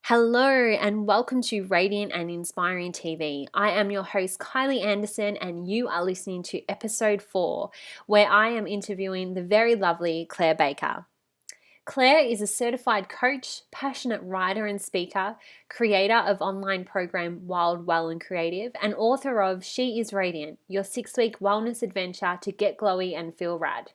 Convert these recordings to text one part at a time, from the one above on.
Hello and welcome to Radiant and Inspiring TV. I am your host, Kylie Anderson, and you are listening to episode 4, where I am interviewing the very lovely Claire Baker. Claire is a certified coach, passionate writer and speaker, creator of online program Wild, Well and Creative, and author of She is Radiant, your 6-week wellness adventure to get glowy and feel rad.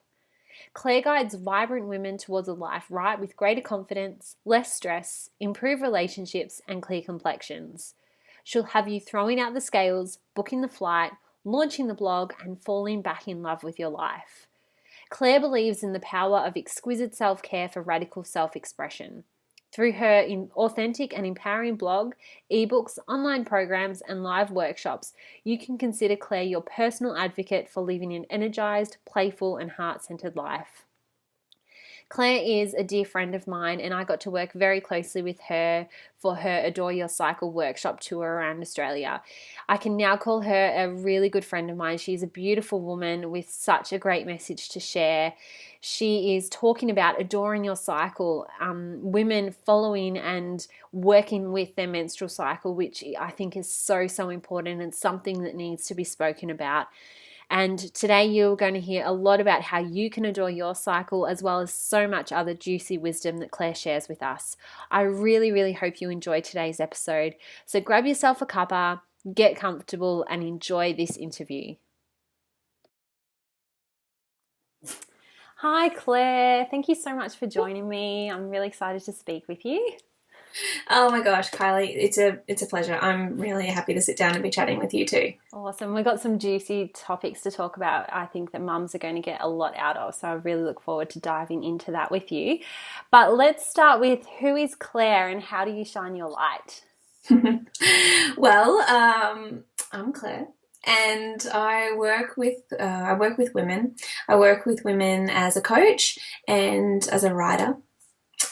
Claire guides vibrant women towards a life right with greater confidence, less stress, improved relationships, and clear complexions. She'll have you throwing out the scales, booking the flight, launching the blog, and falling back in love with your life. Claire believes in the power of exquisite self-care for radical self-expression. Through her authentic and empowering blog, ebooks, online programs, and live workshops, you can consider Claire your personal advocate for living an energized, playful, and heart-centered life. Claire is a dear friend of mine, and I got to work very closely with her for her Adore Your Cycle workshop tour around Australia. I can now call her a really good friend of mine. She's a beautiful woman with such a great message to share. She is talking about adoring your cycle, women following and working with their menstrual cycle, which I think is so important and something that needs to be spoken about. And today you're going to hear a lot about how you can adore your cycle, as well as so much other juicy wisdom that Claire shares with us. I really hope you enjoy today's episode. So grab yourself a cuppa, get comfortable, and enjoy this interview. Hi Claire, thank you so much for joining me. I'm really excited to speak with you. Oh my gosh, Kylie, it's a pleasure. I'm really happy to sit down and be chatting with you too. Awesome. We've got some juicy topics to talk about. I think that mums are going to get a lot out of, so I really look forward to diving into that with you. But let's start with, who is Claire and how do you shine your light? Well, I'm Claire, and I work with women. I work with women as a coach and as a writer.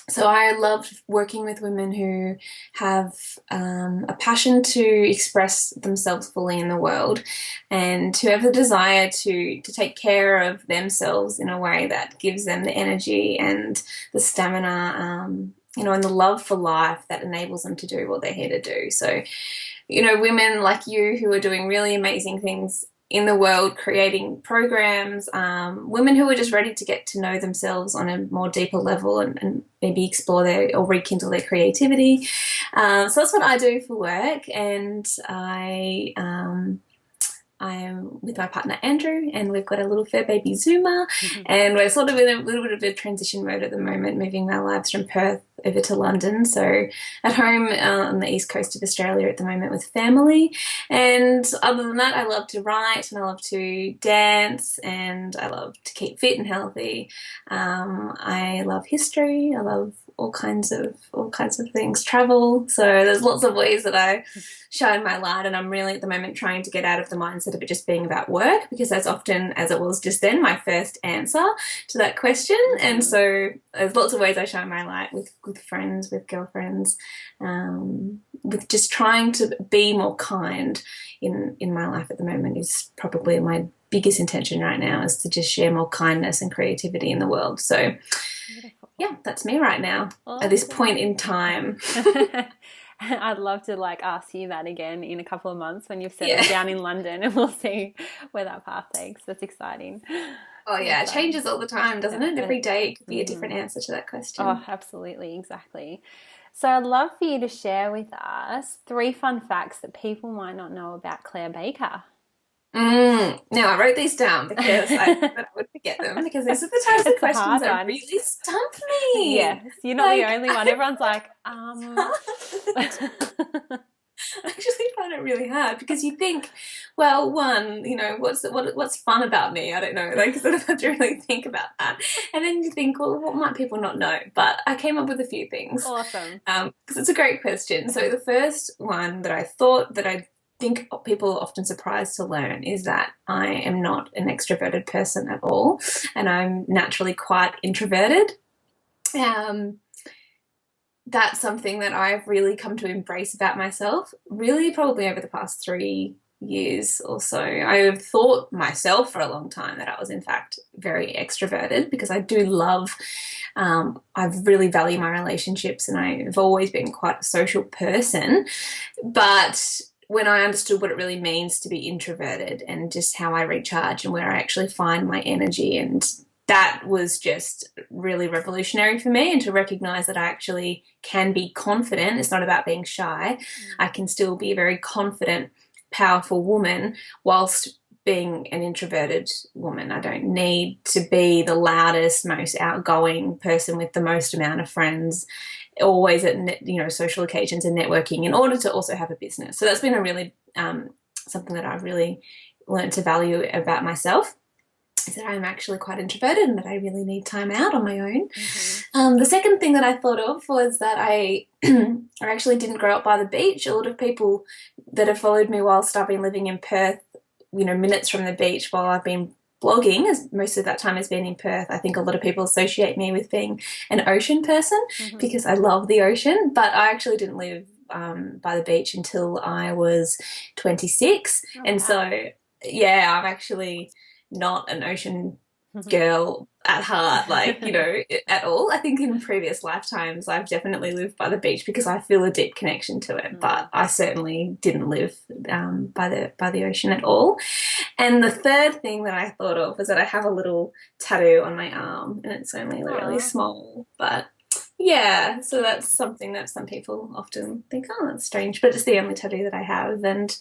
So I love working with women who have a passion to express themselves fully in the world, and who have the desire to take care of themselves in a way that gives them the energy and the stamina, and the love for life that enables them to do what they're here to do. So, women like you who are doing really amazing things in the world, creating programs, women who are just ready to get to know themselves on a more deeper level and maybe explore or rekindle their creativity. So that's what I do for work, and I am with my partner Andrew, and we've got a little fur baby Zuma, and we're sort of in a little bit of a transition mode at the moment, moving our lives from Perth over to London. So at home on the east coast of Australia at the moment with family. And other than that, I love to write and I love to dance and I love to keep fit and healthy. I love history. I love all kinds of things, travel. So there's lots of ways that I shine my light, and I'm really at the moment trying to get out of the mindset of it just being about work, because that's often, as it was just then, my first answer to that question. And so there's lots of ways I shine my light with friends, with girlfriends, with just trying to be more kind in my life at the moment is probably my biggest intention right now, is to just share more kindness and creativity in the world. So Beautiful. yeah, that's me right now at this point in time. I'd love to ask you that again in a couple of months when you've settled down in London, and we'll see where that path takes. That's exciting. Oh yeah, it changes all the time, doesn't it? Every day it could be a different answer to that question. Oh, absolutely, exactly. So I'd love for you to share with us 3 fun facts that people might not know about Claire Baker. Now I wrote these down because I thought I would forget them, because these are the types of questions that really stump me. Yes, you're not the only one. Everyone's like, I actually find it really hard, because you think, well, one, what's fun about me? I don't know. Sort of have to really think about that, and then you think, well, what might people not know? But I came up with a few things. Awesome. Because it's a great question. So the first one that I think people are often surprised to learn is that I am not an extroverted person at all, and I'm naturally quite introverted. That's something that I've really come to embrace about myself, really probably over the past 3 years or so. I have thought myself for a long time that I was in fact very extroverted, because I do love I really value my relationships, and I've always been quite a social person. But when I understood what it really means to be introverted and just how I recharge and where I actually find my energy, and that was just really revolutionary for me. And to recognize that I actually can be confident, it's not about being shy. I can still be a very confident, powerful woman whilst being an introverted woman. I don't need to be the loudest, most outgoing person with the most amount of friends, always at social occasions and networking, in order to also have a business. So that's been a really something that I've really learned to value about myself, is that I'm actually quite introverted and that I really need time out on my own. The second thing that I thought of was that I I actually didn't grow up by the beach. A lot of people that have followed me whilst I've been living in Perth, minutes from the beach while I've been blogging, as most of that time has been in Perth. I think a lot of people associate me with being an ocean person because I love the ocean, but I actually didn't live by the beach until I was 26. And so, yeah, I'm actually not an ocean girl at heart, at all. I think in previous lifetimes I've definitely lived by the beach because I feel a deep connection to it, but I certainly didn't live by the ocean at all. And the third thing that I thought of was that I have a little tattoo on my arm, and it's only really small, but yeah, so that's something that some people often think, oh, that's strange, but it's the only tattoo that I have, and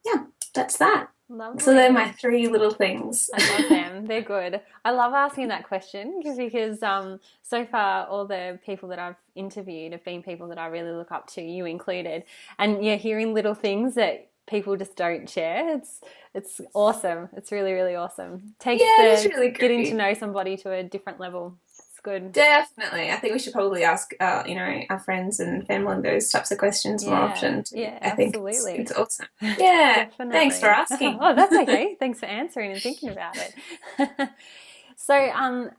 yeah, that's that. Lovely. So they're my three little things. I love them. They're good. I love asking that question because so far all the people that I've interviewed have been people that I really look up to, you included. And yeah, hearing little things that people just don't share, it's awesome. It's really, really awesome. It's really great. Getting to know somebody to a different level. Good. Definitely. I think we should probably ask, our friends and family those types of questions more often. Yeah, I think absolutely. it's awesome. Yeah, thanks for asking. Oh, that's okay. Thanks for answering and thinking about it. So,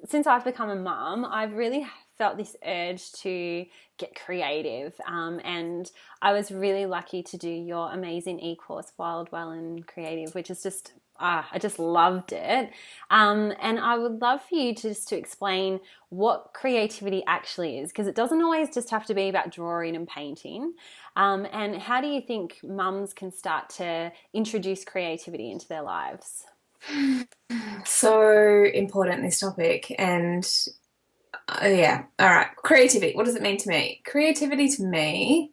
since I've become a mum, I've really felt this urge to get creative, and I was really lucky to do your amazing e-course, Wild, Well and Creative, which is just I just loved it. And I would love for you to explain what creativity actually is, because it doesn't always just have to be about drawing and painting. And how do you think mums can start to introduce creativity into their lives? So important, this topic. And yeah, all right. Creativity. What does it mean to me? Creativity to me,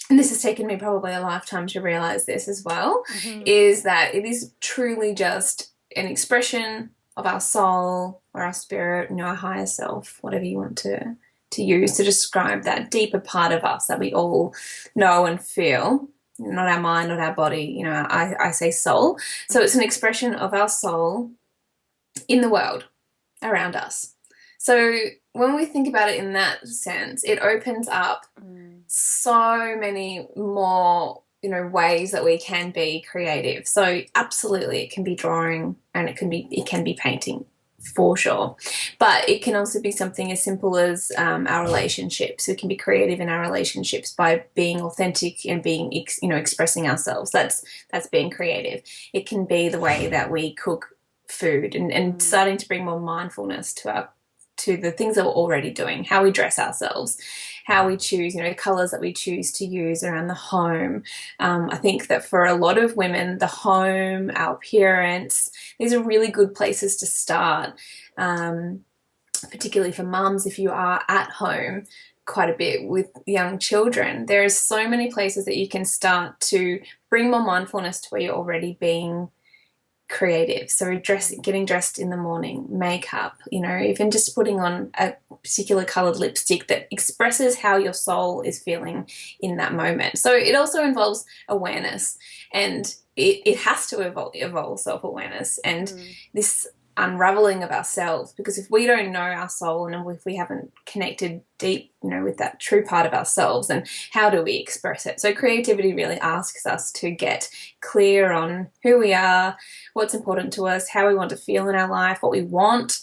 and this has taken me probably a lifetime to realize this as well, is that it is truly just an expression of our soul or our spirit, our higher self, whatever you want to use to describe that deeper part of us that we all know and feel. Not our mind, not our body, I say soul. So it's an expression of our soul in the world around us. So when we think about it in that sense, it opens up so many more, ways that we can be creative. So absolutely, it can be drawing and it can be painting, for sure. But it can also be something as simple as our relationships. We can be creative in our relationships by being authentic and being, expressing ourselves. That's being creative. It can be the way that we cook food and starting to bring more mindfulness to the things that we're already doing, how we dress ourselves, how we choose, colors that we choose to use around the home. I think that for a lot of women, the home, our appearance, these are really good places to start, particularly for mums if you are at home quite a bit with young children. There are so many places that you can start to bring more mindfulness to where you're already being creative. So getting dressed in the morning, makeup, even just putting on a particular colored lipstick that expresses how your soul is feeling in that moment. So it also involves awareness, and it has to evolve self-awareness and this unraveling of ourselves, because if we don't know our soul and if we haven't connected deep, with that true part of ourselves, then how do we express it? So creativity really asks us to get clear on who we are, what's important to us, how we want to feel in our life, what we want,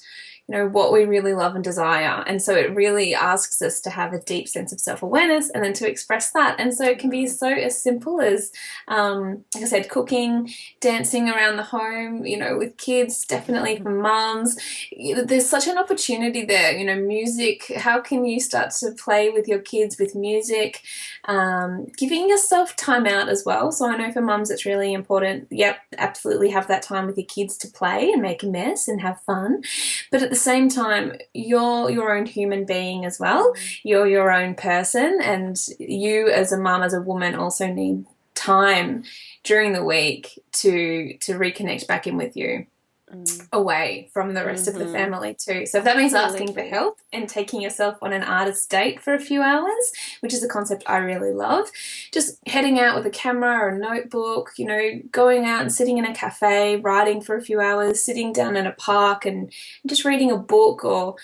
what we really love and desire. And so it really asks us to have a deep sense of self-awareness and then to express that. And so it can be so as simple as, like I said, cooking, dancing around the home, with kids, definitely for mums. There's such an opportunity there, music. How can you start to play with your kids with music? Giving yourself time out as well. So I know for mums it's really important. Yep, absolutely have that time with your kids to play and make a mess and have fun. But at the same time, you're your own human being as well. You're your own person, and you as a mum, as a woman, also need time during the week to reconnect back in with you. Away from the rest of the family too. So if that means asking for help and taking yourself on an artist date for a few hours, which is a concept I really love, just heading out with a camera or a notebook, going out and sitting in a cafe, writing for a few hours, sitting down in a park and just reading a book, or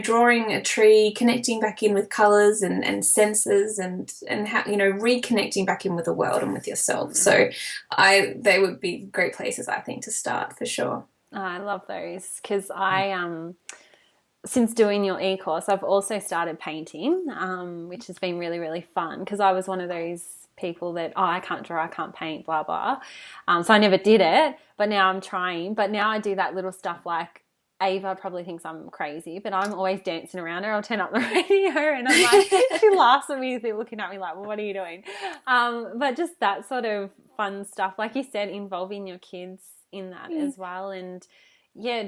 drawing a tree, connecting back in with colors and senses, and how, reconnecting back in with the world and with yourself. So they would be great places, I think, to start for sure. Oh, I love those because since doing your e-course, I've also started painting, which has been really, really fun because I was one of those people that, I can't draw, I can't paint, blah, blah. So I never did it, but now I'm trying. But now I do that little stuff like Ava probably thinks I'm crazy, but I'm always dancing around her. I'll turn up the radio and I'm like, she laughs at me, looking at me like, well, what are you doing? But just that sort of fun stuff, like you said, involving your kids in that as well. And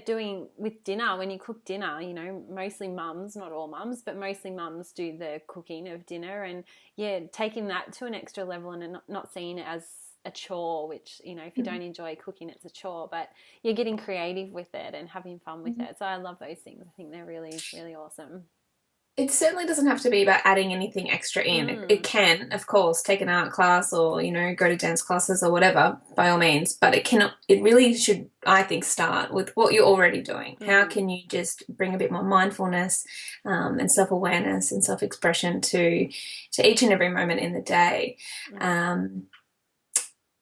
doing with dinner, when you cook dinner, mostly mums, not all mums, but mostly mums do the cooking of dinner, and taking that to an extra level and not seeing it as a chore, which, if you don't enjoy cooking, it's a chore, but you're getting creative with it and having fun with it. So I love those things. I think they're really, really awesome. It certainly doesn't have to be about adding anything extra in. It can, of course, take an art class or, go to dance classes or whatever, by all means. But it really should, I think, start with what you're already doing. How can you just bring a bit more mindfulness and self-awareness and self-expression to each and every moment in the day?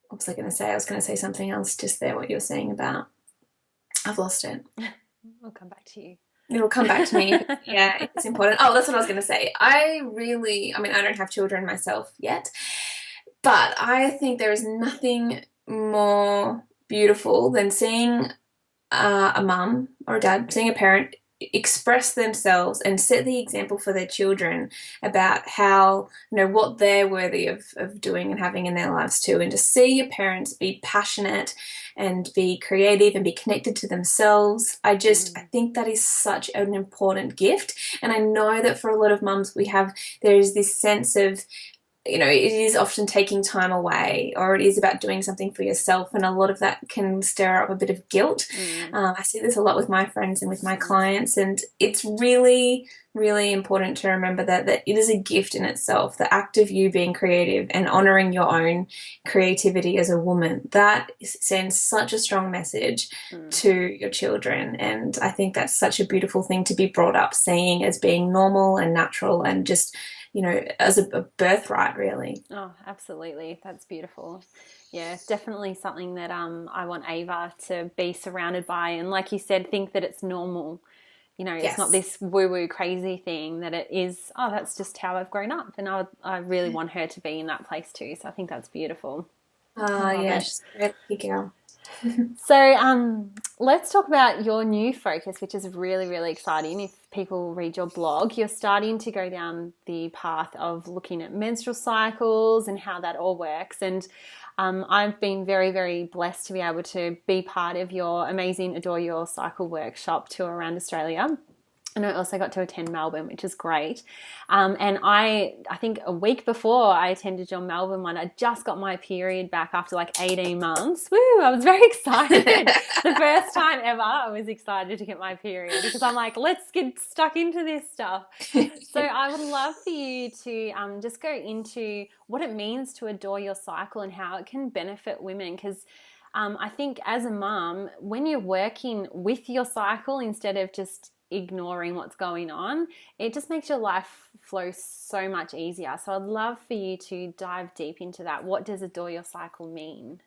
What was I going to say? I was going to say something else just there, what you were saying about. I've lost it. We'll come back to you. It'll come back to me. Yeah, it's important. Oh, that's what I was going to say. I don't have children myself yet, but I think there is nothing more beautiful than seeing a mum or a dad, seeing a parent express themselves and set the example for their children about how, what they're worthy of doing and having in their lives too. And to see your parents be passionate and be creative and be connected to themselves, I think that is such an important gift. And I know that for a lot of mums, there is this sense of, it is often taking time away, or it is about doing something for yourself, and a lot of that can stir up a bit of guilt. I see this a lot with my friends and with my clients, and it's really, really important to remember that it is a gift in itself, the act of you being creative and honouring your own creativity as a woman. That sends such a strong message to your children, and I think that's such a beautiful thing to be brought up seeing as being normal and natural and just as a birthright, really. Oh, absolutely. That's beautiful. Yeah, definitely something that I want Ava to be surrounded by. And like you said, think that it's normal. It's not this woo-woo crazy thing, that it is, that's just how I've grown up. And I really want her to be in that place too. So I think that's beautiful. She's a great girl. So let's talk about your new focus, which is really, really exciting. If people read your blog, you're starting to go down the path of looking at menstrual cycles and how that all works. And I've been very, very blessed to be able to be part of your amazing Adore Your Cycle workshop tour around Australia. And I also got to attend Melbourne, which is great. And I think a week before I attended your Melbourne one, I just got my period back after like 18 months. Woo! I was very excited. The first time ever I was excited to get my period because I'm like, let's get stuck into this stuff. So I would love for you to just go into what it means to adore your cycle and how it can benefit women, because I think as a mum, when you're working with your cycle instead of just ignoring what's going on, it just makes your life flow so much easier. So I'd love for you to dive deep into that. What does adore your cycle mean?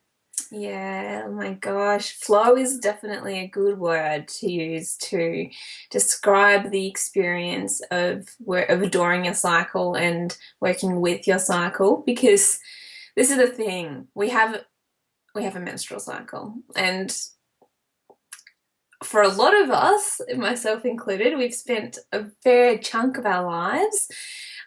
Yeah, oh my gosh. Flow is definitely a good word to use to describe the experience of adoring your cycle and working with your cycle, because this is the thing. We have a menstrual cycle, and for a lot of us, myself included, we've spent a fair chunk of our lives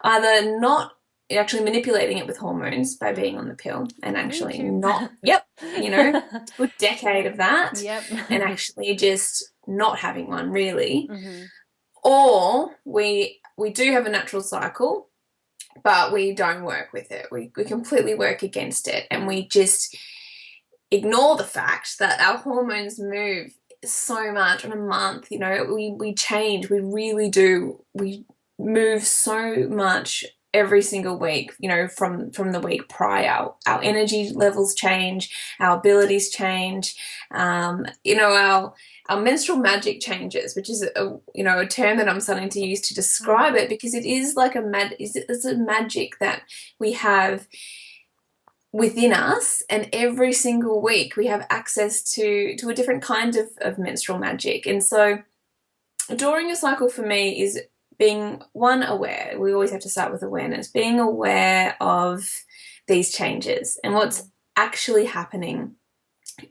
either not actually manipulating it with hormones by being on the pill and Me actually too. not, yep, a good decade of that, Yep. and actually just not having one really. Hmm. Or we do have a natural cycle, but we don't work with it. We completely work against it, and we just ignore the fact that our hormones move so much in a month. We change. We really do. We move so much every single week. From the week prior, our energy levels change, our abilities change. Our menstrual magic changes, which is a term that I'm starting to use to describe it, because it is like it's a magic that we have within us, and every single week we have access to a different kind of menstrual magic. And so adoring your cycle for me is being one aware. We always have to start with awareness, being aware of these changes and what's actually happening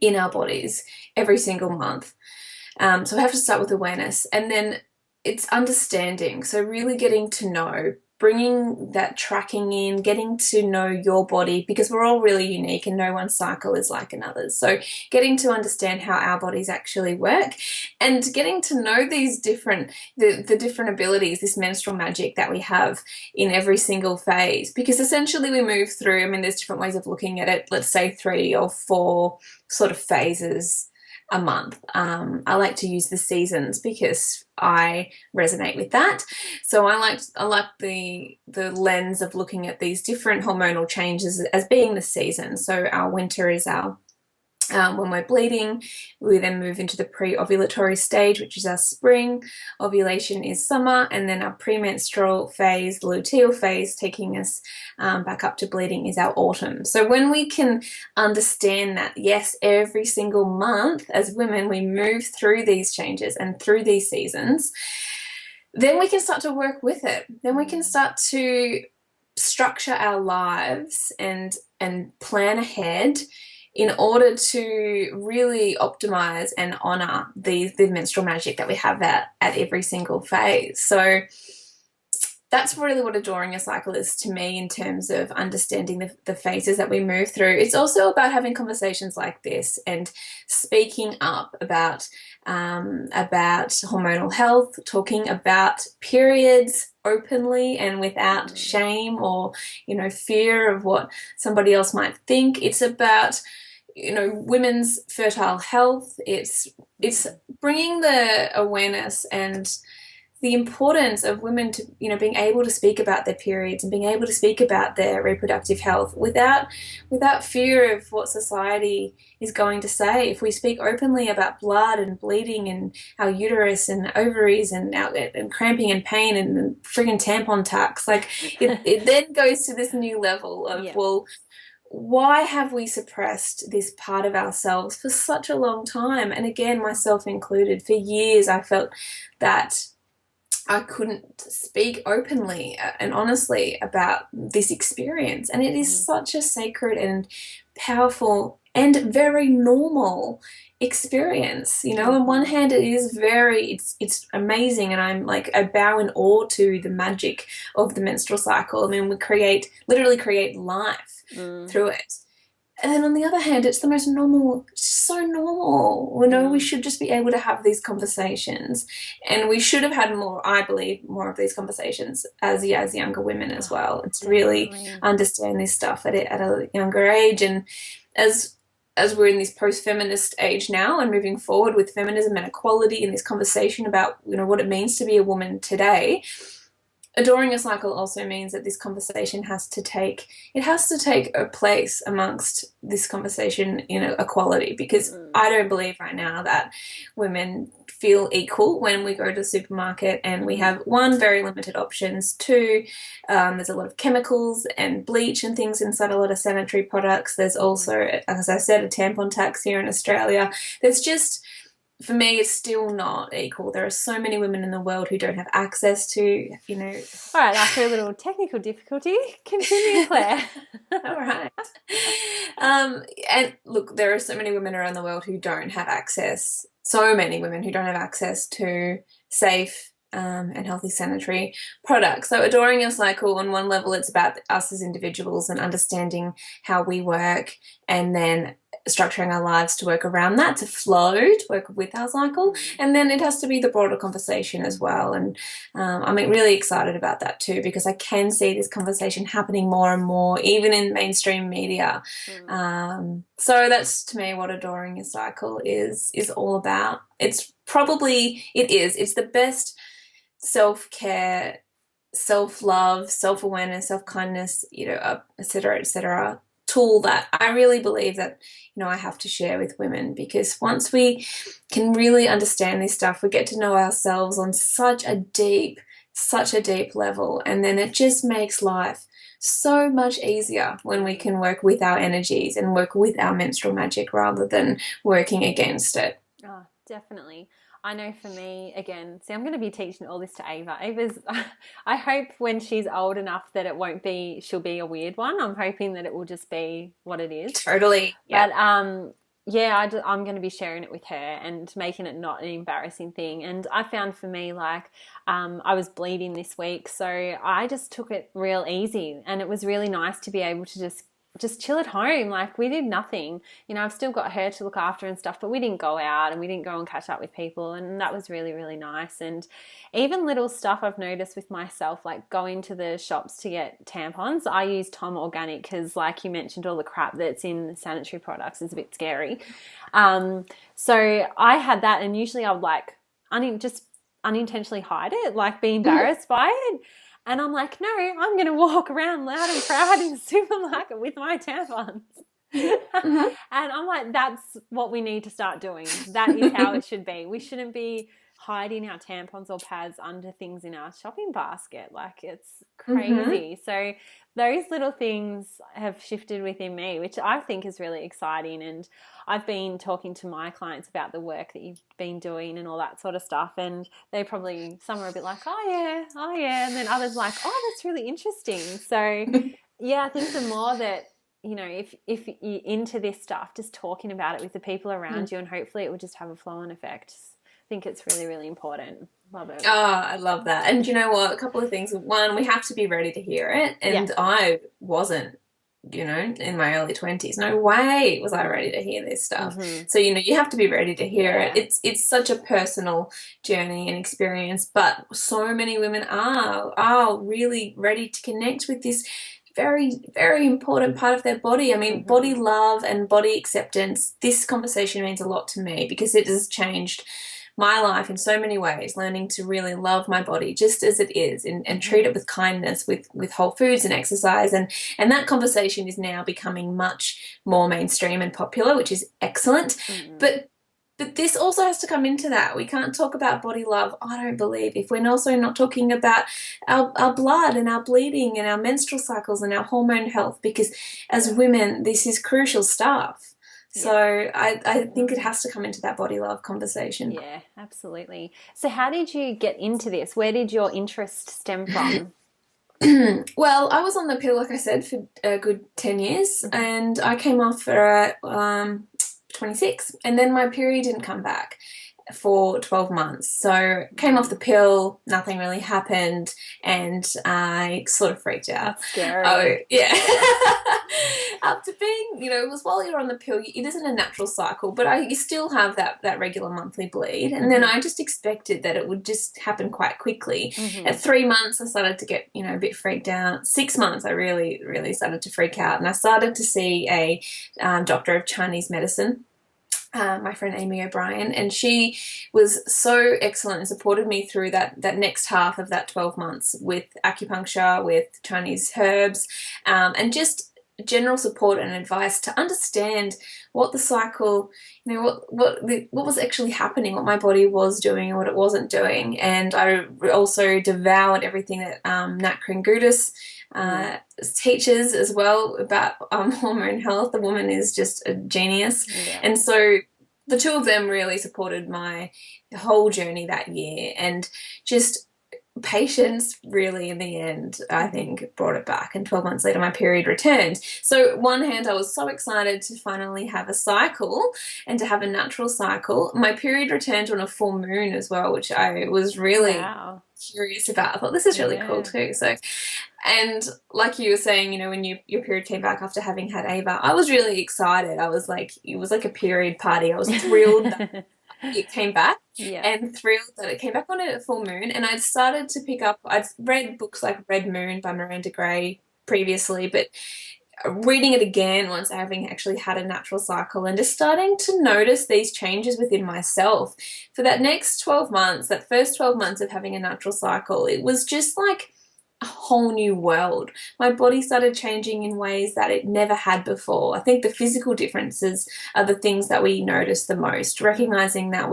in our bodies every single month. So we have to start with awareness, and then it's understanding. So really getting to know, bringing that tracking in, getting to know your body, because we're all really unique and no one cycle is like another's. So getting to understand how our bodies actually work, and getting to know the different abilities, this menstrual magic that we have in every single phase. Because essentially we move through, I mean, there's different ways of looking at it, let's say 3 or 4 sort of phases a month. I like to use the seasons because I resonate with that. So I like the lens of looking at these different hormonal changes as being the season. So our winter is our when we're bleeding. We then move into the pre-ovulatory stage, which is our spring. Ovulation is summer, and then our premenstrual phase, the luteal phase, taking us back up to bleeding, is our autumn. So when we can understand that, yes, every single month as women we move through these changes and through these seasons, then we can start to work with it. Then we can start to structure our lives and plan ahead in order to really optimize and honor the menstrual magic that we have at every single phase. So that's really what adoring a cycle is to me, in terms of understanding the phases that we move through. It's also about having conversations like this and speaking up about hormonal health, talking about periods openly and without shame or fear of what somebody else might think. It's about women's fertile health. It's bringing the awareness and the importance of women to being able to speak about their periods and being able to speak about their reproductive health without fear of what society is going to say. If we speak openly about blood and bleeding and our uterus and ovaries and cramping and pain and friggin' tampon tucks, like it then goes to this new level of, well, why have we suppressed this part of ourselves for such a long time? And again, myself included, for years I felt that I couldn't speak openly and honestly about this experience. And it is such a sacred and powerful and very normal experience. On one hand, it is it's amazing, and I bow in awe to the magic of the menstrual cycle. I mean, we literally create life through it. And then on the other hand, it's the most normal, so normal. We should just be able to have these conversations. And we should have had more, I believe, more of these conversations as younger women as well. And to really understand this stuff at a younger age. And as we're in this post-feminist age now and moving forward with feminism and equality and this conversation about, what it means to be a woman today, adoring a cycle also means that this conversation has to take a place amongst this conversation in equality, because Mm. I don't believe right now that women feel equal when we go to the supermarket and we have, one, very limited options, two, there's a lot of chemicals and bleach and things inside a lot of sanitary products. There's also, as I said, a tampon tax here in Australia. There's just, for me, it's still not equal. There are so many women in the world who don't have access to, All right, after a little technical difficulty, continue, Claire. All right. And look, there are so many women around the world who don't have access, so many women who don't have access to safe and healthy sanitary products. So adoring your cycle, on one level, it's about us as individuals and understanding how we work, and then structuring our lives to work around that, to flow, to work with our cycle. And then it has to be the broader conversation as well. And I'm really excited about that too, because I can see this conversation happening more and more, even in mainstream media. So that's, to me, what adoring your cycle is all about. It's the best self-care, self-love, self-awareness, self-kindness, et cetera, tool that I really believe that, I have to share with women, because once we can really understand this stuff, we get to know ourselves on such a deep level, and then it just makes life so much easier when we can work with our energies and work with our menstrual magic rather than working against it. Oh, definitely. I know for me, again, see, I'm going to be teaching all this to Ava. I hope when she's old enough that she'll be a weird one. I'm hoping that it will just be what it is. Totally. Yeah. But, yeah, I'm going to be sharing it with her and making it not an embarrassing thing. And I found for me, like, I was bleeding this week, so I just took it real easy, and it was really nice to be able to just chill at home. Like, we did nothing. I've still got her to look after and stuff, but we didn't go out and we didn't go and catch up with people, and that was really, really nice. And even little stuff I've noticed with myself, like going to the shops to get tampons. I use Tom Organic because, like you mentioned, all the crap that's in the sanitary products is a bit scary. So I had that, and usually I would just unintentionally hide it, like be embarrassed by it. And I'm like, no, I'm going to walk around loud and proud in the supermarket with my tampons. And I'm like, that's what we need to start doing. That is how it should be. We shouldn't be hiding our tampons or pads under things in our shopping basket. Like, it's crazy. So those little things have shifted within me, which I think is really exciting. And I've been talking to my clients about the work that you've been doing and all that sort of stuff, and some are a bit like, oh yeah, and then others like, oh, that's really interesting. So yeah, I think the more that, if you're into this stuff, just talking about it with the people around you, and hopefully it will just have a flow-on effect. I think it's really, really important. Love it. Oh, I love that. And you know what? A couple of things. One, we have to be ready to hear it. And I wasn't, in my early 20s. No way was I ready to hear this stuff. So, you have to be ready to hear it. It's such a personal journey and experience, but so many women are really ready to connect with this very, very important part of their body. I mean, body love and body acceptance. This conversation means a lot to me because it has changed my life in so many ways, learning to really love my body just as it is, and treat it with kindness, with whole foods and exercise. And that conversation is now becoming much more mainstream and popular, which is excellent. But this also has to come into that. We can't talk about body love, I don't believe, if we're also not talking about our blood and our bleeding and our menstrual cycles and our hormone health, because as women, this is crucial stuff. So I think it has to come into that body love conversation. Yeah, absolutely. So how did you get into this? Where did your interest stem from? Well, I was on the pill, like I said, for a good 10 years, and I came off at 26, and then my period didn't come back for 12 months. So came off the pill, nothing really happened, and I sort of freaked out. That's scary. Oh, yeah. After being, it was while you're on the pill, it isn't a natural cycle, but you still have that regular monthly bleed. And then I just expected that it would just happen quite quickly. At 3 months, I started to get, a bit freaked out. 6 months, I really, really started to freak out. And I started to see a doctor of Chinese medicine. my friend Amy O'Brien, and she was so excellent and supported me through that next half of that 12 months with acupuncture, with Chinese herbs, and just general support and advice to understand what the cycle, what was actually happening, what my body was doing and what it wasn't doing. And I also devoured everything that Nat Kringoudis teaches as well about hormone health. The woman is just a genius. Yeah. And so the two of them really supported my whole journey that year, and just patience really in the end I think brought it back, and 12 months later my period returned. So one hand I was so excited to finally have a cycle and to have a natural cycle. My period returned on a full moon as well, which I was really curious about. I thought this is really cool too. So, and like you were saying, when your period came back after having had Ava, I was really excited. I was like, it was like a period party. I was thrilled that it came back, and thrilled that it came back on a full moon. And I'd started to pick up, I'd read books like Red Moon by Miranda Gray previously, but reading it again once having actually had a natural cycle and just starting to notice these changes within myself. For that next 12 months, that first 12 months of having a natural cycle, it was just like a whole new world. My body started changing in ways that it never had before. I think the physical differences are the things that we notice the most, recognizing that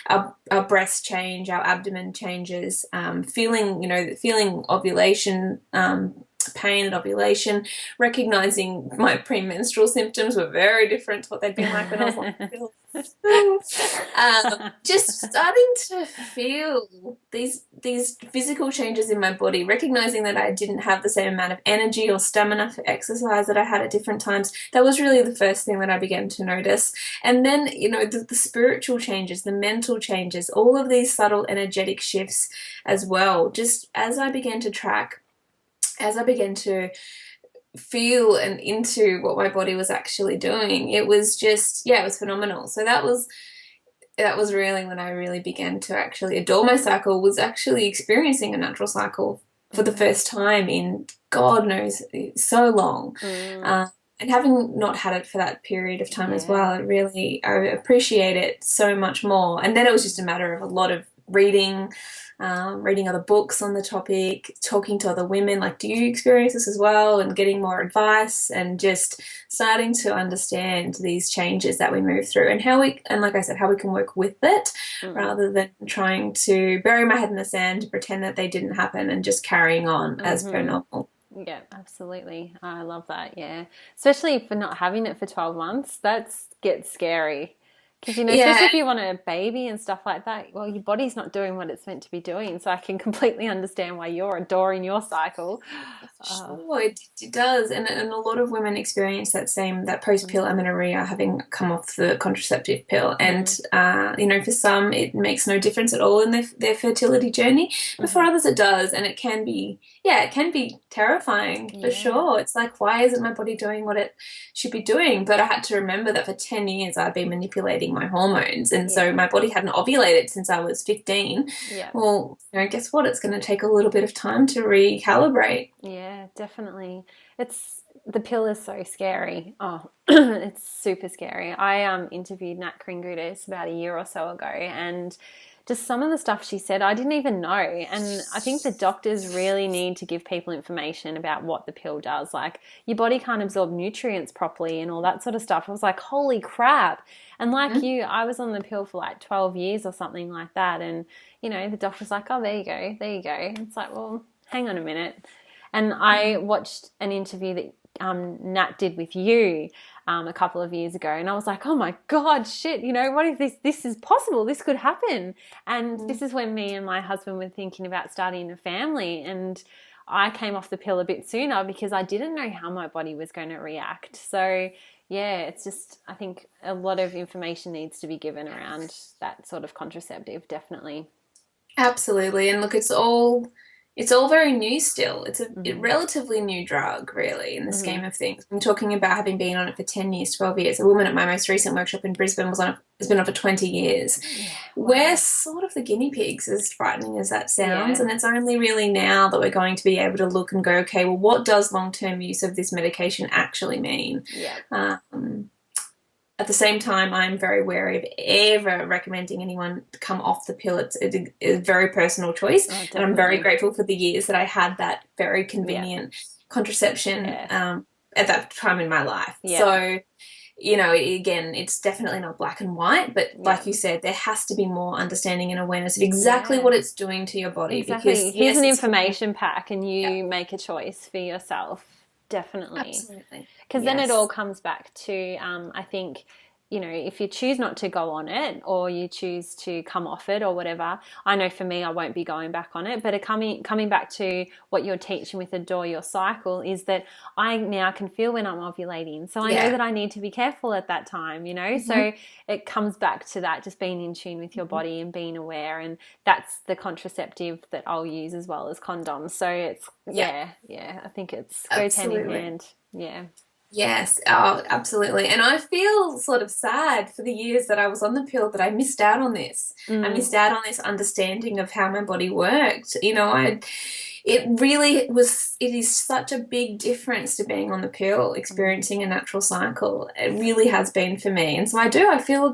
our breasts change, our abdomen changes, feeling ovulation, pain at ovulation, recognizing my premenstrual symptoms were very different to what they'd been like when I was on the pill. Just starting to feel these physical changes in my body, recognizing that I didn't have the same amount of energy or stamina for exercise that I had at different times. That was really the first thing that I began to notice. And then, the spiritual changes, the mental changes, all of these subtle energetic shifts as well. Just as I began to track, as I began to feel and into what my body was actually doing, it was just, it was phenomenal. So that was really when I really began to actually adore my cycle, was actually experiencing a natural cycle for the first time in God knows so long. And having not had it for that period of time as well, I appreciate it so much more. And then it was just a matter of a lot of reading other books on the topic, talking to other women, like, do you experience this as well? And getting more advice, and just starting to understand these changes that we move through, and like I said, how we can work with it rather than trying to bury my head in the sand, pretend that they didn't happen, and just carrying on as per normal. Yeah, absolutely. I love that. Yeah. Especially for not having it for 12 months, that gets scary. Because, especially if you want a baby and stuff like that, well, your body's not doing what it's meant to be doing. So I can completely understand why you're adoring your cycle. Sure, it does. And a lot of women experience that post-pill amenorrhea, having come off the contraceptive pill. And, for some, it makes no difference at all in their fertility journey. But for others, it does. And it can be terrifying for sure. It's like, why isn't my body doing what it should be doing? But I had to remember that for 10 years, I'd been manipulating my hormones, and so my body hadn't ovulated since I was 15. Well, guess what? It's going to take a little bit of time to recalibrate. Yeah, definitely. The pill is so scary. Oh, it's super scary. I interviewed Nat Kringoudis about a year or so ago, and just some of the stuff she said I didn't even know. And I think the doctors really need to give people information about what the pill does. Like, your body can't absorb nutrients properly and all that sort of stuff. I was like, holy crap. And like you, I was on the pill for like 12 years or something like that. And, the doctor's like, oh, there you go. There you go. And it's like, well, hang on a minute. And I watched an interview that Nat did with you a couple of years ago, and I was like, oh my God, shit, what if this is possible? This could happen. And this is when me and my husband were thinking about starting a family, and I came off the pill a bit sooner because I didn't know how my body was going to react. So it's just, I think a lot of information needs to be given around that sort of contraceptive, definitely. Absolutely. And look, it's all very new still. It's a relatively new drug, really, in the scheme of things. I'm talking about having been on it for 10 years, 12 years. A woman at my most recent workshop in Brisbane has been on it for 20 years. Yeah, wow. We're sort of the guinea pigs, as frightening as that sounds. And it's only really now that we're going to be able to look and go, okay, well, what does long-term use of this medication actually mean? Yeah. at the same time, I'm very wary of ever recommending anyone to come off the pill. It's a very personal choice, Oh, and I'm very definitely. grateful for the years that I had that very Yeah. convenient contraception Yeah. at that time in my life. Yeah. So, again, it's definitely not black and white, but Yeah. like you said, there has to be more understanding and awareness of exactly Yeah. what it's doing to your body Exactly. because, Here's yes, an it's doing, information pack and yeah, you make a choice for yourself. Definitely. absolutely. Because then it all Yes. comes back to, I think, if you choose not to go on it or you choose to come off it or whatever, I know for me, I won't be going back on it. But coming back to what you're teaching with Adore Your Cycle is that I now can feel when I'm ovulating. So I know Yeah. that I need to be careful at that time, Hmm. So it comes back to that, just being in tune with your Hmm. body and being aware. And that's the contraceptive that I'll use as well as condoms. So it's, Yeah, yeah, I think it's goes hand in absolutely. hand. Yeah. Yes, oh, absolutely. And I feel sort of sad for the years that I was on the pill that I missed out on this. I Mm. missed out on this understanding of how my body worked. It is such a big difference to being on the pill, Mm. experiencing a natural cycle. It really has been for me. And so I feel a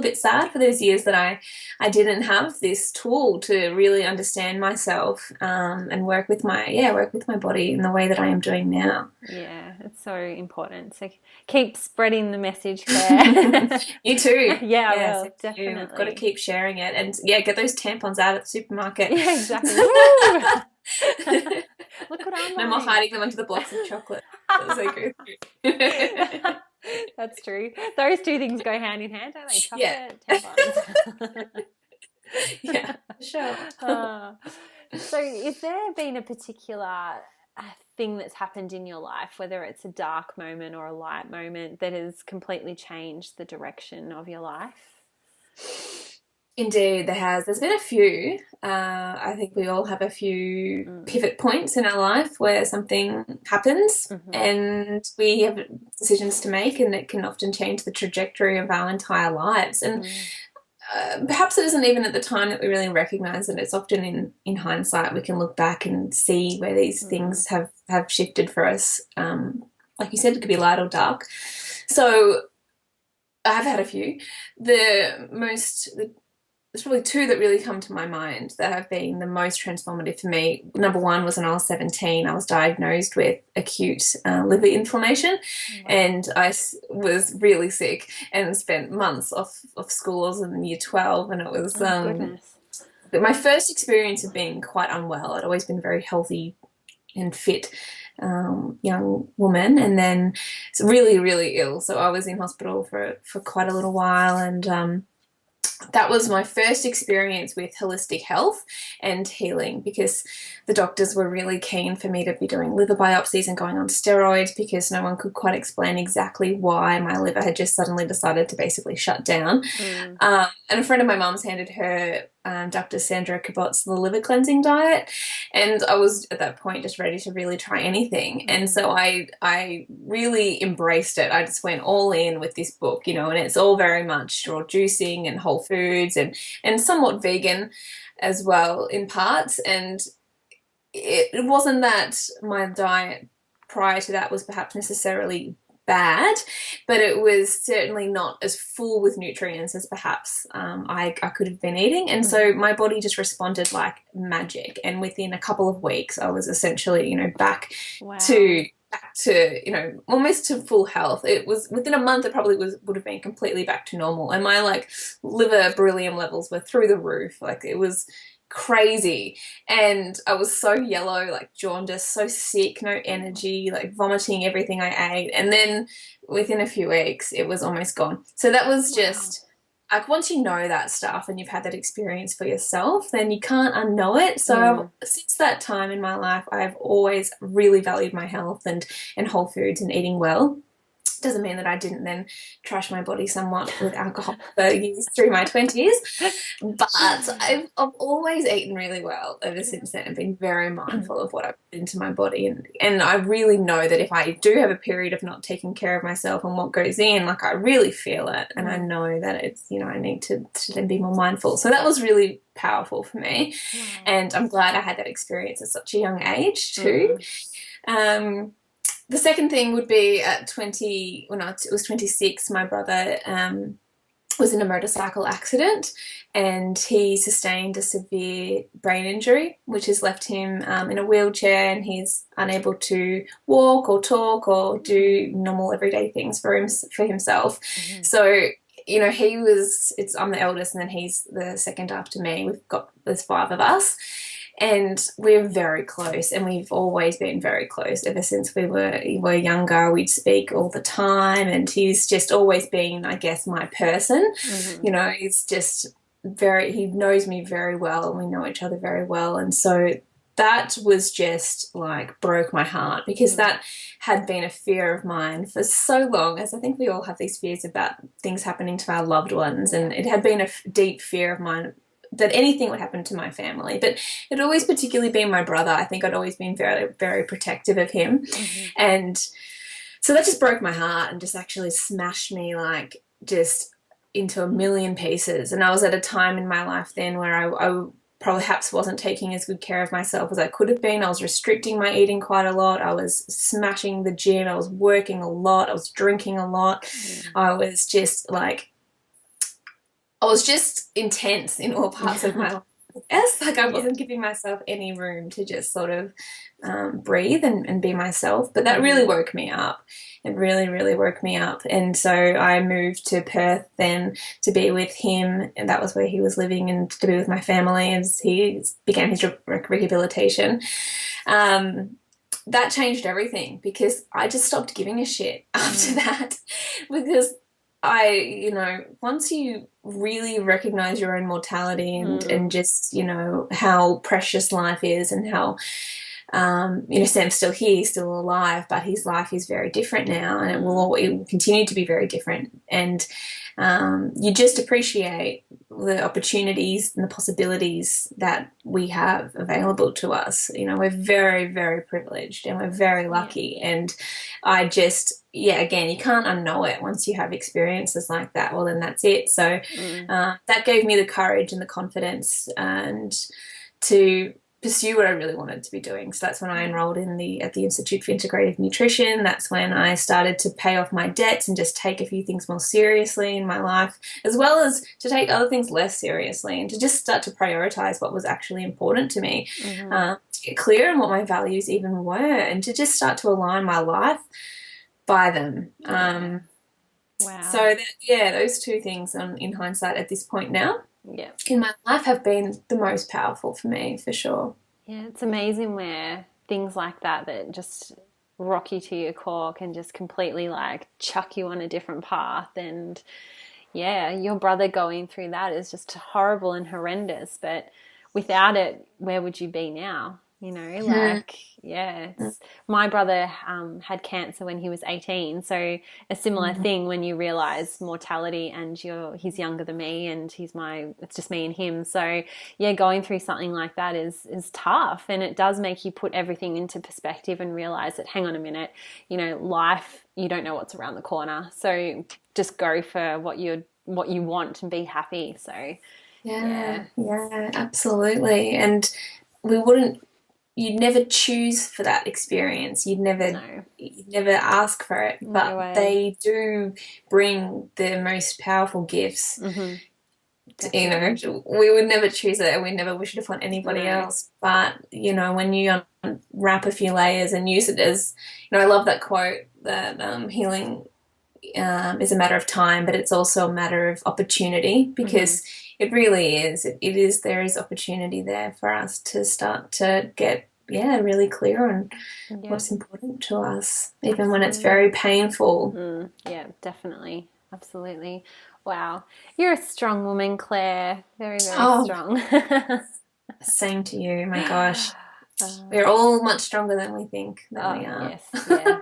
bit sad for those years that I didn't have this tool to really understand myself, and work with my body in the way that I am doing now. Yeah, it's so important. So keep spreading the message, Claire. You too. Yeah, I Yeah, will, same to you. We've got to definitely. keep sharing it. And yeah, get those tampons out at the supermarket. Yeah, exactly. Woo! Look what I'm No more wearing. hiding them under the blocks of chocolate. That was so good. That's true. Those two things go hand in hand, don't they? Yeah. Chocolate, tampons. Yeah, sure. So, is there been a particular thing that's happened in your life, whether it's a dark moment or a light moment, that has completely changed the direction of your life? Indeed, there has. There's been a few. I think we all have a few Mm. pivot points in our life where something happens Mm-hmm. and we have decisions to make, and it can often change the trajectory of our entire lives. And Mm. perhaps it isn't even at the time that we really recognize it. It's often in hindsight we can look back and see where these Mm. things have shifted for us. Like you said, it could be light or dark. So I've had a few. There's probably two that really come to my mind that have been the most transformative for me. Number one was when I was 17. I was diagnosed with acute liver inflammation, Wow. and was really sick and spent months off school. I was in year 12, and it was Oh, goodness. my first experience of being quite unwell. I'd always been very healthy and fit young woman, and then really, really ill. So I was in hospital for quite a little while, and that was my first experience with holistic health and healing, because the doctors were really keen for me to be doing liver biopsies and going on steroids, because no one could quite explain exactly why my liver had just suddenly decided to basically shut down. Mm. And a friend of my mum's handed her Dr. Sandra Cabot's The Liver Cleansing Diet, and I was at that point just ready to really try anything. And Mm. so I really embraced it. I just went all in with this book, and it's all very much raw juicing and whole foods, and somewhat vegan as well in parts. And it wasn't that my diet prior to that was perhaps necessarily bad, but it was certainly not as full with nutrients as perhaps I could have been eating. And so Mm. my body just responded like magic. And within a couple of weeks, I was essentially, Wow. back to, almost to full health. It was within a month, it probably would have been completely back to normal. And my like liver beryllium levels were through the roof. Like it was crazy. And I was so yellow, like jaundiced, so sick, no energy, like vomiting everything I ate. And then within a few weeks, it was almost gone. So that was Wow. just like, once you know that stuff and you've had that experience for yourself, then you can't unknow it. So Mm. since that time in my life, I've always really valued my health and whole foods and eating well. Doesn't mean that I didn't then trash my body somewhat with alcohol for years through my 20s, but I've always eaten really well ever since then and been very mindful of what I put into my body. And I really know that if I do have a period of not taking care of myself and what goes in, like I really feel it. And I Mm. know that it's, I need to then be more mindful. So that was really powerful for me. Wow. And I'm glad I had that experience at such a young age too. Mm. Um, The second thing would be at 20, when I was 26, my brother was in a motorcycle accident and he sustained a severe brain injury, which has left him in a wheelchair and he's unable to walk or talk or do normal everyday things for himself. Mm-hmm. So, you know, I'm the eldest and then he's the second after me. There's five of us. And we're very close, and we've always been very close ever since we were younger. We'd speak all the time, and he's just always been, I guess, my person. Mm-hmm. You know, he's just he knows me very well, and we know each other very well. And so that was just like broke my heart because that had been a fear of mine for so long, as I think we all have these fears about things happening to our loved ones, and it had been a deep fear of mine that anything would happen to my family. But it always particularly been my brother. I think I'd always been very, very protective of him. Mm-hmm. And so that just broke my heart and just actually smashed me like just into a million pieces. And I was at a time in my life then where I perhaps wasn't taking as good care of myself as I could have been. I was restricting my eating quite a lot. I was smashing the gym. I was working a lot. I was drinking a lot. Mm-hmm. I was just intense in all parts of my life. Yes, like I wasn't giving myself any room to just sort of breathe and be myself. But that really woke me up. It really, really woke me up. And so I moved to Perth then to be with him, and that was where he was living, and to be with my family as he began his rehabilitation. That changed everything because I just stopped giving a shit after that, because once you really recognize your own mortality and just, you know, how precious life is and how, Sam's still here, he's still alive, but his life is very different now and it will continue to be very different. And you just appreciate the opportunities and the possibilities that we have available to us. You know, we're very, very privileged and we're very lucky. And I just, again, you can't unknow it. Once you have experiences like that, well, then that's it. So that gave me the courage and the confidence and to pursue what I really wanted to be doing. So that's when I enrolled at the Institute for Integrative Nutrition. That's when I started to pay off my debts and just take a few things more seriously in my life, as well as to take other things less seriously and to just start to prioritize what was actually important to me, to get clear on what my values even were, and to just start to align my life by them. Wow. So those two things in hindsight at this point now in my life have been the most powerful for me, for sure. Yeah, it's amazing where things like that just rock you to your core can just completely like chuck you on a different path. And your brother going through that is just horrible and horrendous, but without it, where would you be now? You know, like, my brother had cancer when he was 18. So a similar thing when you realize mortality and he's younger than me and it's just me and him. So going through something like that is tough, and it does make you put everything into perspective and realize that, hang on a minute, you know, life, you don't know what's around the corner. So just go for what you want and be happy. So yeah, absolutely. And you'd never choose for that experience. You'd never ask for it, but they do bring the most powerful gifts. You know, we would never choose it and we never wish it upon anybody else. But, you know, when you wrap a few layers and use it as, you know, I love that quote that healing is a matter of time, but it's also a matter of opportunity, because it really is. There is opportunity there for us to start to get, really clear on what's important to us, even when it's very painful. Yeah, definitely. Absolutely. Wow. You're a strong woman, Claire. Very, very strong. Same to you. My gosh. We're all much stronger than we think that we are. Yes,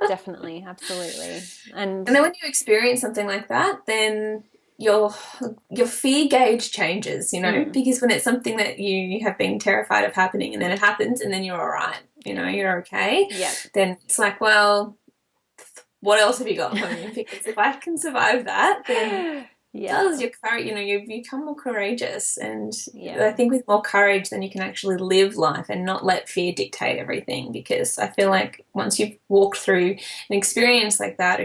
definitely. Absolutely. And then when you experience something like that, then your fear gauge changes, you know, because when it's something that you have been terrified of happening and then it happens and then you're all right, you know, you're okay, then it's like, well, what else have you got for me? Because if I can survive that, then Yeah. does. Your courage, you become more courageous, and Yeah. I think with more courage, then you can actually live life and not let fear dictate everything. Because I feel like once you've walked through an experience like that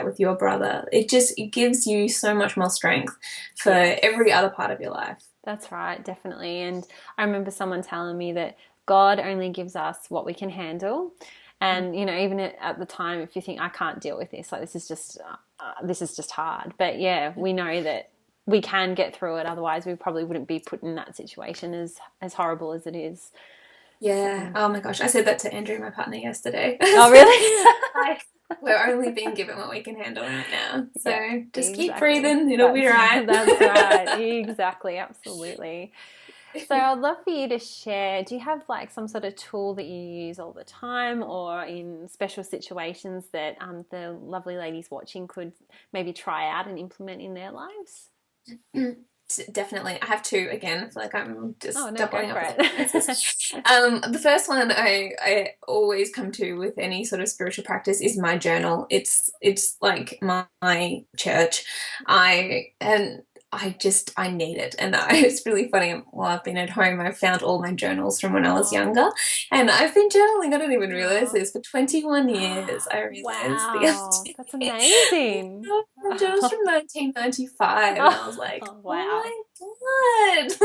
with your brother, it gives you so much more strength for Yes. every other part of your life. That's right, definitely. And I remember someone telling me that God only gives us what we can handle. And even at the time, if you think I can't deal with this, like this is just hard. But yeah, we know that we can get through it. Otherwise, we probably wouldn't be put in that situation as horrible as it is. Yeah. So, Oh my gosh. I said that to Andrew, my partner, yesterday. oh really? Like, we're only being given what we can handle right now. Yeah, So just keep exactly. breathing. It'll be That's right. that's right. Exactly, absolutely. So I'd love for you to share. Do you have like some sort of tool that you use all the time, or in special situations that the lovely ladies watching could maybe try out and implement in their lives? Definitely. I have two again. I feel like I'm Oh just no, go doubling for up with it. answers. The first one I always come to with any sort of spiritual practice is my journal. It's like my church. And I need it. And it's really funny. While I've been at home, I've found all my journals from when I was Oh, younger. And I've been journaling, I don't even realize oh. this, for 21 years. I realized the other Wow, that's day. amazing. My journal's from 1995, and I was like, Oh, oh wow. my God.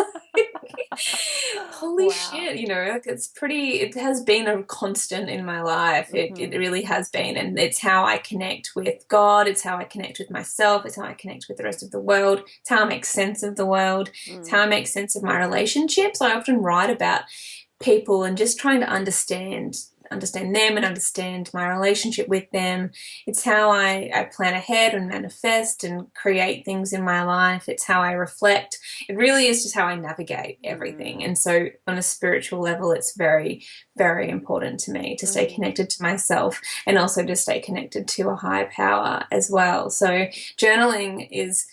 Holy Wow. shit, like it has been a constant in my life. It Hmm. really has been. And it's how I connect with God. It's how I connect with myself. It's how I connect with the rest of the world. It's how I make sense of the world. It's how Mm. I make sense of my relationships. I often write about people and just trying to understand them and understand my relationship with them. It's how I plan ahead and manifest and create things in my life. It's how I reflect. It really is just how I navigate everything. Mm. And so on a spiritual level, it's very, very important to me to stay Mm. connected to myself and also to stay connected to a higher power as well. So journaling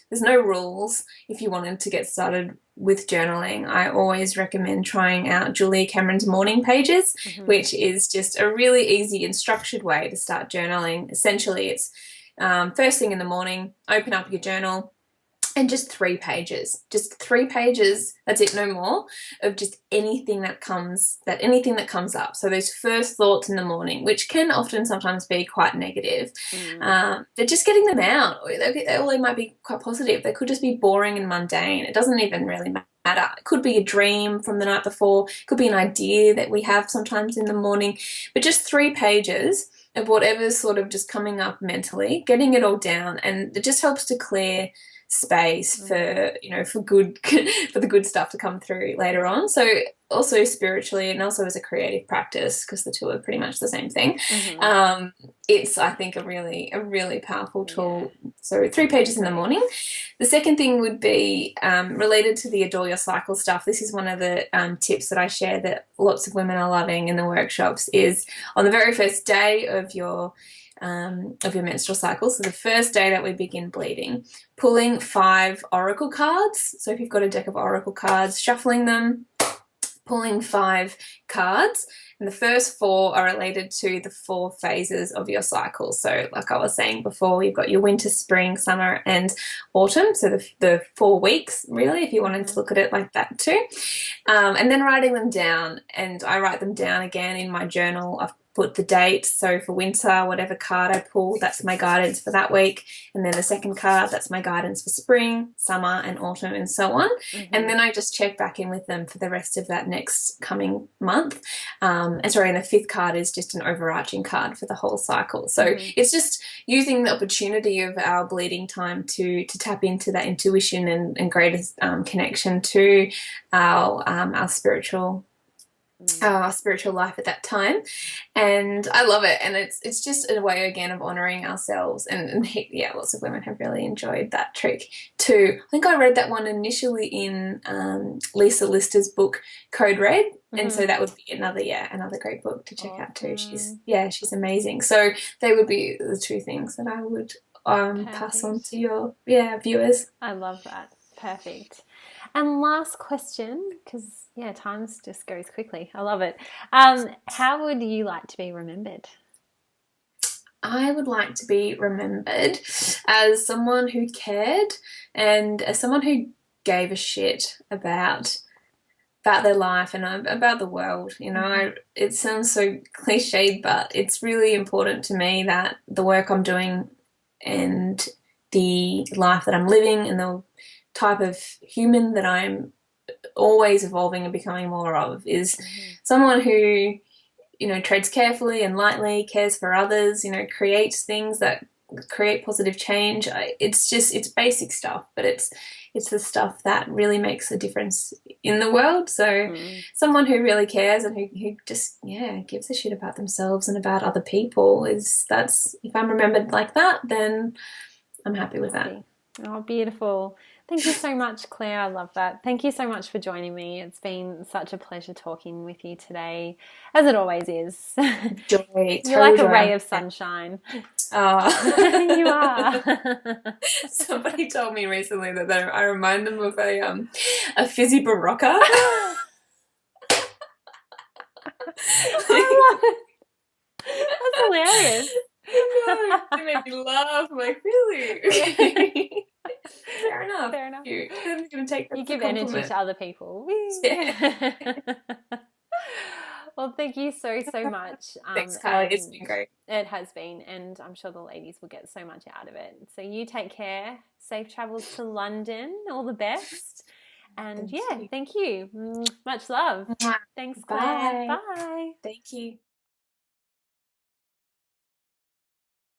there's no rules. If you wanted to get started with journaling, I always recommend trying out Julia Cameron's morning pages, Hmm. which is just a really easy and structured way to start journaling. Essentially, it's first thing in the morning, open up your journal, and just 3 pages, that's it, no more, of just anything that comes up. So those first thoughts in the morning, which can often sometimes be quite negative, Mm. they're just getting them out, or they might be quite positive. They could just be boring and mundane. It doesn't even really matter. It could be a dream from the night before, it could be an idea that we have sometimes in the morning, but just 3 pages of whatever's sort of just coming up mentally, getting it all down, and it just helps to clear space Mm. for for good for the good stuff to come through later on. So also spiritually and also as a creative practice, because the two are pretty much the same thing. Hmm. um, it's, I think, a really powerful Yeah, tool. So 3 pages in the agree. morning. The second thing would be related to the Adore Your Cycle stuff. This is one of the tips that I share that lots of women are loving in the workshops, is on the very first day of your menstrual cycle, so the first day that we begin bleeding, pulling 5 oracle cards. So if you've got a deck of oracle cards, shuffling them, pulling 5 cards, and the first 4 are related to the 4 phases of your cycle. So like I was saying before, you've got your winter, spring, summer, and autumn. So the 4 weeks, really, if you wanted to Hmm. look at it like that too. And then writing them down, and I write them down again in my journal. I've put the date. So for winter, whatever card I pull, that's my guidance for that week. And then the second card, that's my guidance for spring, summer, and autumn, and so on. And Hmm. then I just check back in with them for the rest of that next coming month. And the fifth card is just an overarching card for the whole cycle. So Hmm. it's just using the opportunity of our bleeding time to tap into that intuition and greater connection to our Mm. spiritual life at that time. And I love it. And it's just a way again of honoring ourselves. And yeah, lots of women have really enjoyed that trick too. I think I read that one initially in Lisa Lister's book Code Red. And so Hmm. that would be another great book to check out too. She's Awesome. she's amazing. So they would be the two things that I would pass on to Perfect. your viewers. I love that. Perfect. And last question, because yeah, time just goes quickly. I love it. How would you like to be remembered? I would like to be remembered as someone who cared and as someone who gave a shit about their life and about the world. You know, it sounds so cliched, but it's really important to me that the work I'm doing and the life that I'm living and the type of human that I'm always evolving and becoming more of is someone who, you know, treads carefully and lightly, cares for others, you know, creates things that create positive change. It's basic stuff, but it's the stuff that really makes a difference in the world. So someone who really cares and who just, yeah, gives a shit about themselves and about other people that's, if I'm remembered like that, then I'm happy with that. Oh, beautiful. Thank you so much, Claire. I love that. Thank you so much for joining me. It's been such a pleasure talking with you today, as it always is. Joy, You're like total a joy. ray of sunshine. You are. Somebody told me recently that I remind them of a fizzy Barocca. I love it. That's hilarious. No, it made me laugh. I'm like, really? Fair enough. Fair enough. I'm gonna take that You as a give energy compliment. to other people. Yeah. Well, thank you so much. Thanks, Kylie. It's been great. It has been, and I'm sure the ladies will get so much out of it. So you take care. Safe travels to London. All the best. And Thank you. thank you. Much love. Thanks, Claire. Bye. Bye. Thank you.